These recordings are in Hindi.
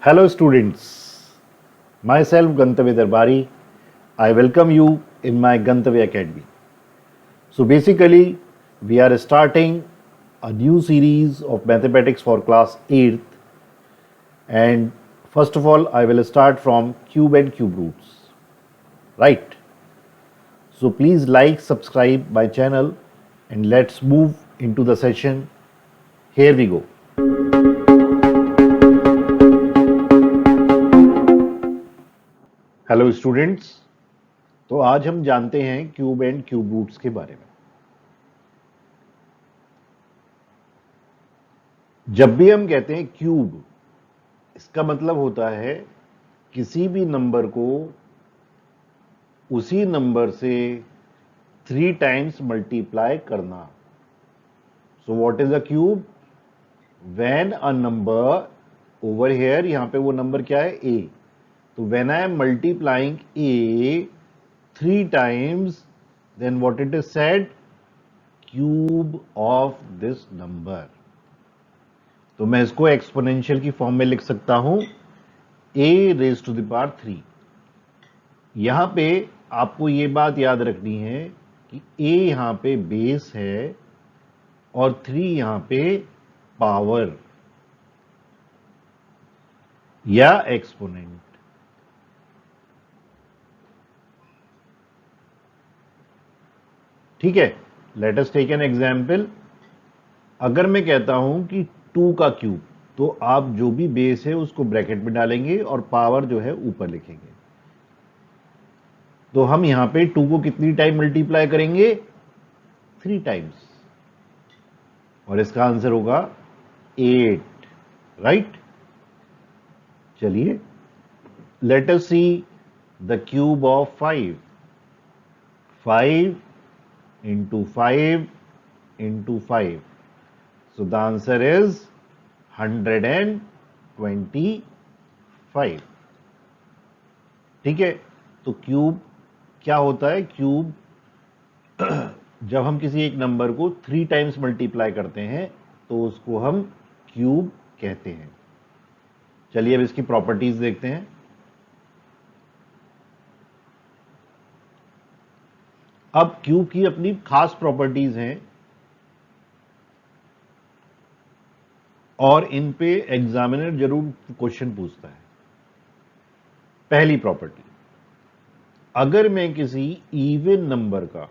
Hello students, myself Gantavya Darbari. I welcome you in my Gantavya Academy. So basically, we are starting a new series of mathematics for class 8th, and first of all I will start from cube and cube roots. Right? So please like, subscribe my channel and let's move into the session. Here we go. Hello students, तो आज हम जानते हैं क्यूब एंड क्यूब रूट्स के बारे में। जब भी हम कहते हैं क्यूब, इसका मतलब होता है किसी भी नंबर को उसी नंबर से 3 टाइम्स मल्टीप्लाई करना। So what is a cube? When a number over here, यहां पे वो नंबर क्या है? ए। तो when I am multiplying a 3 times, then what it is said? Cube of this number. तो मैं इसको एक्सपोनेंशियल की फॉर्म में लिख सकता हूं, a raise to the power 3। यहां पे आपको ये बात याद रखनी है कि a यहां पे बेस है और 3 यहां पे पावर या एक्सपोनेंट। ठीक है, let us take an example. अगर मैं कहता हूं कि 2 का क्यूब, तो आप जो भी बेस है उसको ब्रैकेट में डालेंगे और पावर जो है ऊपर लिखेंगे। तो हम यहां पे 2 को कितनी टाइम मल्टीप्लाई करेंगे? 3 टाइम्स, और इसका आंसर होगा 8। राइट? चलिए, late us see the cube of 5। 5 into 5 into 5. So the answer is 125। ठीक है, तो क्यूब क्या होता है? क्यूब जब हम किसी एक नंबर को 3 टाइम्स मल्टीप्लाई करते हैं तो उसको हम क्यूब कहते हैं। चलिए अब इसकी प्रॉपर्टीज देखते हैं। अब क्यूब की अपनी खास प्रॉपर्टीज हैं और इन पे एग्जामिनर जरूर क्वेश्चन पूछता है। पहली प्रॉपर्टी, अगर मैं किसी इवन नंबर का,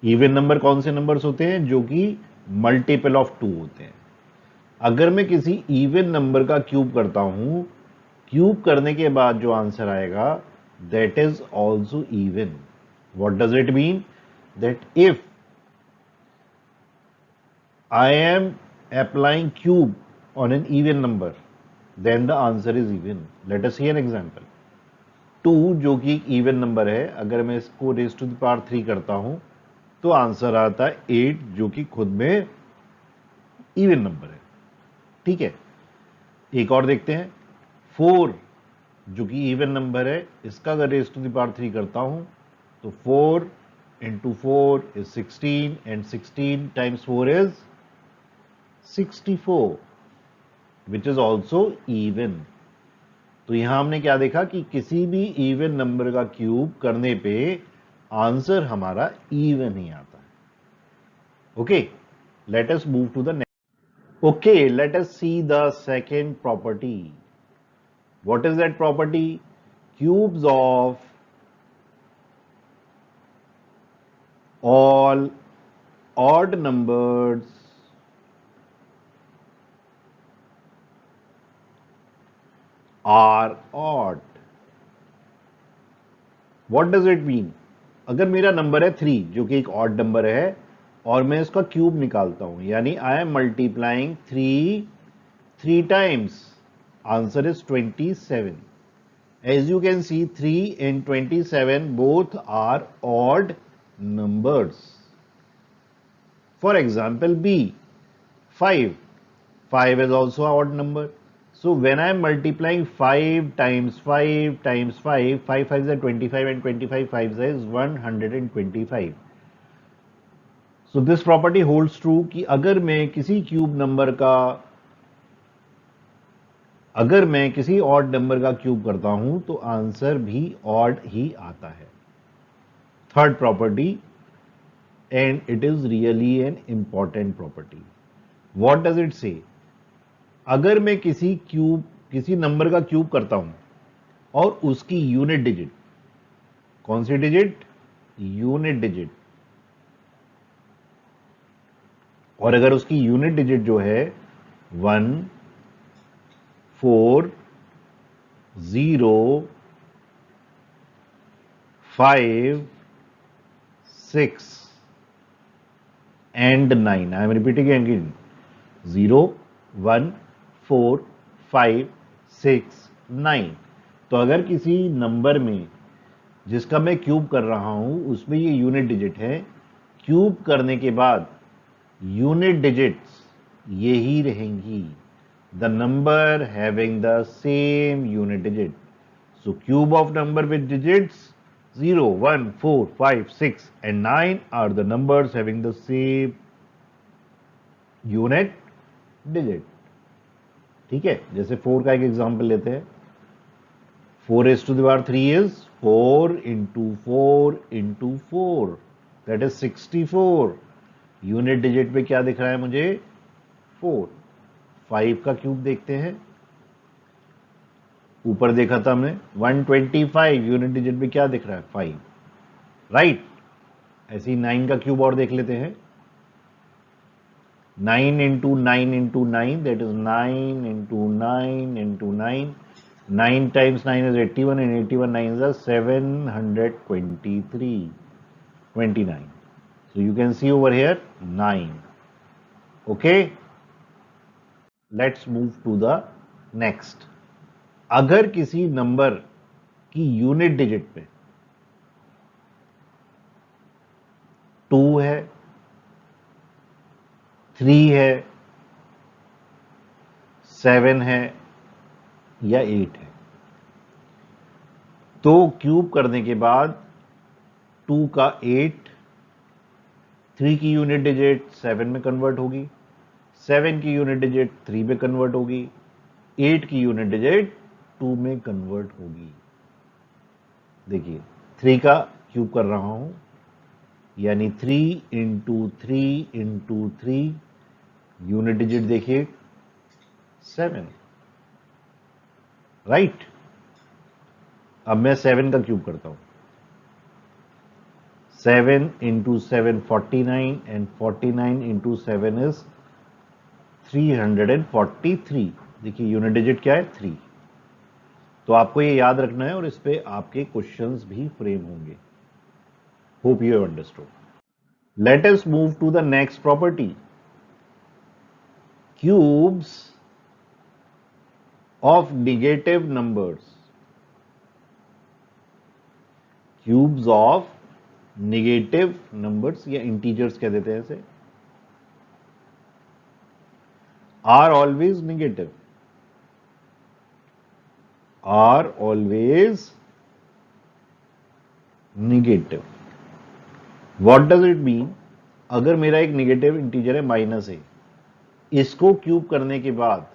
इवन नंबर कौन से नंबर्स होते हैं? जो कि मल्टीपल ऑफ 2 होते हैं। अगर मैं किसी इवन नंबर का क्यूब करता हूं, क्यूब करने के बाद जो आंसर आएगा that is also even. What does it mean? That if I am applying cube on an even number, then the answer is even. Let us see an example. 2 जो कि एक इवन नंबर है, अगर मैं इसको रेज टू द पावर 3 करता हूं तो आंसर आता है 8, जो कि खुद में इवन नंबर है। ठीक है, एक और देखते हैं। 4 जो कि इवन नंबर है, इसका अगर रेज टू द पावर 3 करता हूं तो 4 into 4 is 16 and 16 times 4 is 64, which is also even। तो यहां हमने क्या देखा कि किसी भी इवन नंबर का क्यूब करने पे आंसर हमारा इवन ही आता है। Okay, let us move to the next. Okay, let us see the second property. What is that property? Cubes of all odd numbers are odd। What does it mean? अगर मेरा नंबर है 3 जो कि एक ऑड नंबर है और मैं इसका क्यूब निकालता हूं, यानी I am multiplying 3 times, answer is 27। As you can see 3 and 27 both are odd numbers। For example, B, 5. 5 is also an odd number. So when I am multiplying 5 times 5 times 5, 5 5s are 25 and 25 5s is 125। So this property holds true कि अगर मैं किसी क्यूब नंबर का अगर मैं किसी ऑड नंबर का क्यूब करता हूं तो आंसर भी ऑड ही आता है। Third property, and it is really an important property. What does it से? अगर मैं किसी नंबर का क्यूब करता हूं और उसकी यूनिट डिजिट, कौन सी डिजिट? Unit digit. और अगर उसकी यूनिट डिजिट जो है 1 4 0 5 6 and 9, I am repeating again, 0 1 4 5 6 9। तो अगर किसी नंबर में जिसका मैं क्यूब कर रहा हूं उसमें ये यूनिट डिजिट है, क्यूब करने के बाद यूनिट डिजिट्स यही रहेंगी, the number having the same unit digit. So cube of number with digits 0 1 4 5 6 and 9 are the numbers having the same unit digit. ठीक है, जैसे 4 का एक एग्जांपल लेते हैं। 4 raised to the power 3 is 4 into 4 into 4, that is 64। Unit digit पे क्या दिख रहा है मुझे? 4। 5 का क्यूब देखते हैं, ऊपर देखा था हमने 125, यूनिट डिजिट पे क्या दिख रहा है? 5, राइट। ऐसे ही 9 का क्यूब और देख लेते हैं, 9 into 9 into 9, that is 9 into 9 into 9, 9 times 9 is 81 and 81 9s are 723, 29। So you can see over here 9। Okay, let's move to the next। अगर किसी नंबर की यूनिट डिजिट पे 2 है, 3 है, 7 है या 8 है, तो क्यूब करने के बाद 2 का 8, 3 की यूनिट डिजिट 7 में कन्वर्ट होगी, 7 की यूनिट डिजिट 3 में कन्वर्ट होगी, 8 की यूनिट डिजिट 2 में कन्वर्ट होगी। देखिए 3 का क्यूब कर रहा हूं, यानी 3 इंटू 3 इंटू 3, यूनिट डिजिट देखिए 7, राइट। अब मैं 7 का क्यूब करता हूं, 7 इंटू 7 49 एंड 49 इंटू 7 इज 343। देखिए यूनिट डिजिट क्या है? 3। तो आपको ये याद रखना है और इस पे आपके क्वेश्चंस भी फ्रेम होंगे। Hope you have understood. Let us move to the next property, cubes of negative numbers. Cubes of negative numbers या इंटीजर्स कह देते हैं इसे, are always negative, are always negative. What does it mean? अगर मेरा एक नेगेटिव इंटीजर है माइनस ए, इसको क्यूब करने के बाद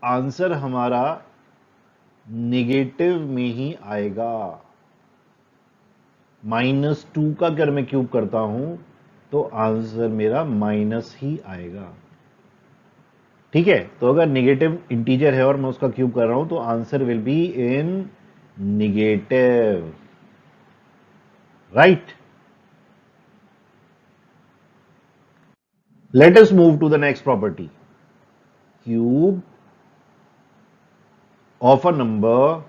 आंसर हमारा नेगेटिव में ही आएगा। -2 का अगर मैं क्यूब करता हूं तो आंसर मेरा माइनस ही आएगा। ठीक है, तो अगर नेगेटिव इंटीजर है और मैं उसका क्यूब कर रहा हूं तो answer will be in negative, right. Let us move to the next property, cube of a number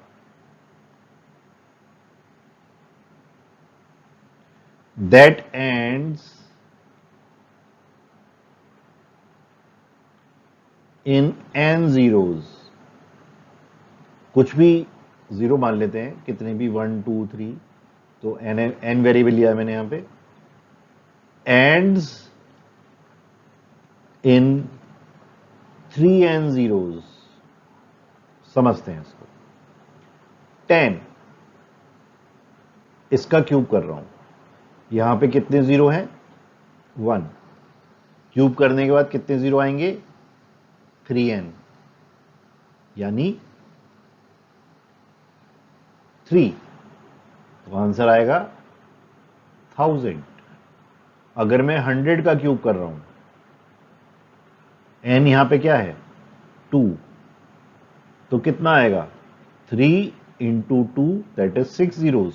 that ends in n zeros। कुछ भी जीरो मान लेते हैं, कितने भी 1 2 3, तो n वेरिएबल लिया है मैंने यहां पे, ends in 3n zeros। समझते हैं इसको। 10, इसका क्यूब कर रहा हूं, यहां पे कितने जीरो हैं? 1। क्यूब करने के बाद कितने जीरो आएंगे? 3n। यानी 3, तो आंसर आएगा 1000। अगर मैं 100 का क्यूब कर रहा हूं, n यहां पे क्या है 2, तो कितना आएगा 3 इंटू 2 दैट इज 6 zeros।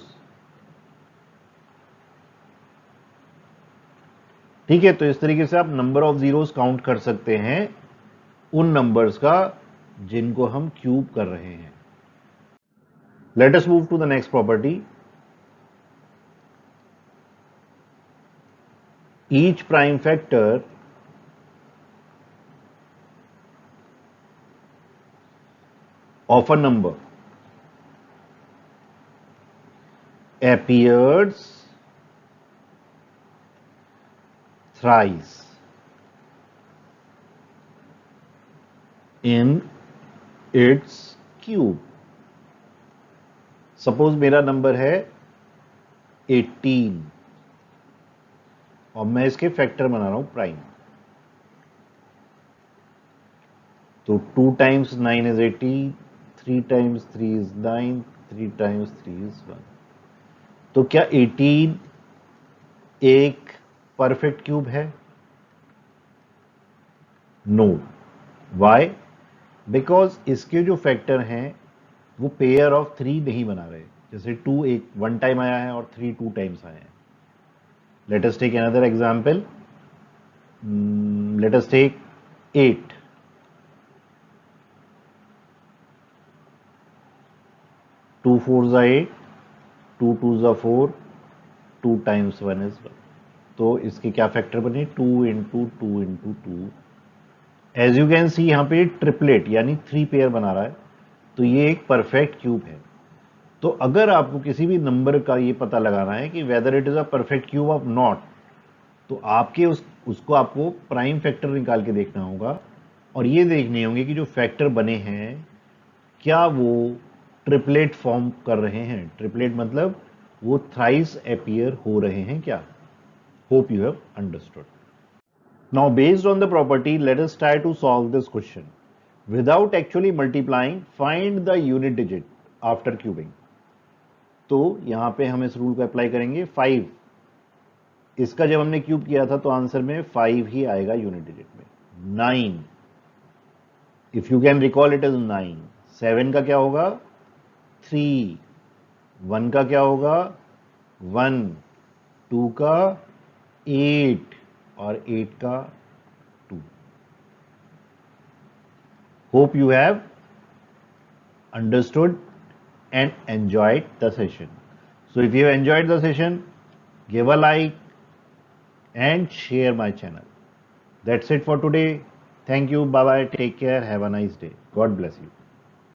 ठीक है, तो इस तरीके से आप नंबर ऑफ जीरोस काउंट कर सकते हैं उन नंबर्स का जिनको हम क्यूब कर रहे हैं। Let us move to the next property. Each prime factor of a number appears thrice in its cube। Suppose मेरा नंबर है 18 और मैं इसके फैक्टर बना रहा हूं प्राइम, तो 2 times 9 is 18, 3 times 3 is 9, 3 times 3 is 1। तो क्या 18 एक परफेक्ट क्यूब है? नो। वाई? बिकॉज इसके जो फैक्टर हैं वो पेयर ऑफ 3 नहीं बना रहे। जैसे 2 एक 1 टाइम आया है और 3 2 टाइम्स आए हैं। Let us take another example. Let us take 8। 2 4s are 8, 2 2s are 4, 2 times 1 is 1। तो इसके क्या फैक्टर बने 2 into 2 into 2। As you can see यहां पे ट्रिपलेट यानी 3 पेयर बना रहा है, तो ये एक परफेक्ट क्यूब है। तो अगर आपको किसी भी नंबर का ये पता लगाना है कि whether it is a perfect cube of not, तो आपके उसको आपको प्राइम फैक्टर निकाल के देखना होगा और ये देखने होंगे कि जो फैक्टर बने हैं क्या वो ट्रिपलेट फॉर्म कर रहे हैं। ट्रिपलेट मतलब वो थ्राइस अपीयर हो रहे हैं क्या। Hope you have understood. Now based on the property let us try to solve this question without actually multiplying. Find the unit digit after cubing. तो यहां पे हम इस रूल को अप्लाई करेंगे। 5 इसका जब हमने क्यूब किया था तो आंसर में 5 ही आएगा यूनिट डिजिट में। 9 if you can recall it is 9। 7 का क्या होगा 3, 1 का क्या होगा 1, 2 का 8 और 8 का 2। Hope you have understood and enjoyed the session. So if you have enjoyed the session, give a like and share my channel. That's it for today. Thank you. Bye bye. Take care. Have a nice day. God bless you.